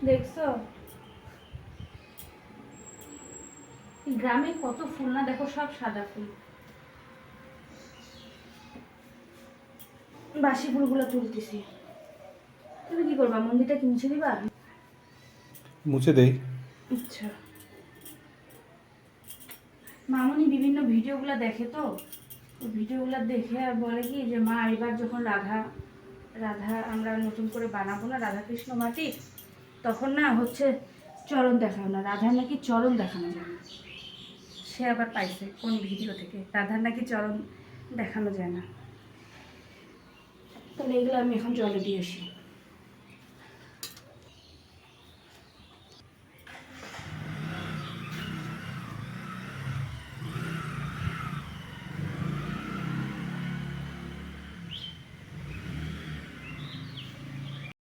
দেখছো গ্রামে কত ফুল না, দেখো সব সাদা ফুল। বাসি ফুলগুলো তুলতেছি। তুমি কি করবা, মন্দিরটা কি মুছে দিবা? মুছে দেই। আচ্ছা। মামনি বিভিন্ন ভিডিওগুলো দেখে তো, ভিডিওগুলো দেখে আর বলে কি যে মা এবার যখন রাধা রাধা আমরা নতুন করে বানাবো না রাধা কৃষ্ণ মাটি, তখন না হচ্ছে চরণ দেখানো না, রাধার নাকি চরণ দেখানো যায় না। সে আবার পাইছে কোন ভিডিও থেকে রাধার নাকি চরণ দেখানো যায় না। তাহলে এগুলো আমি এখন জলে দিয়ে আসি।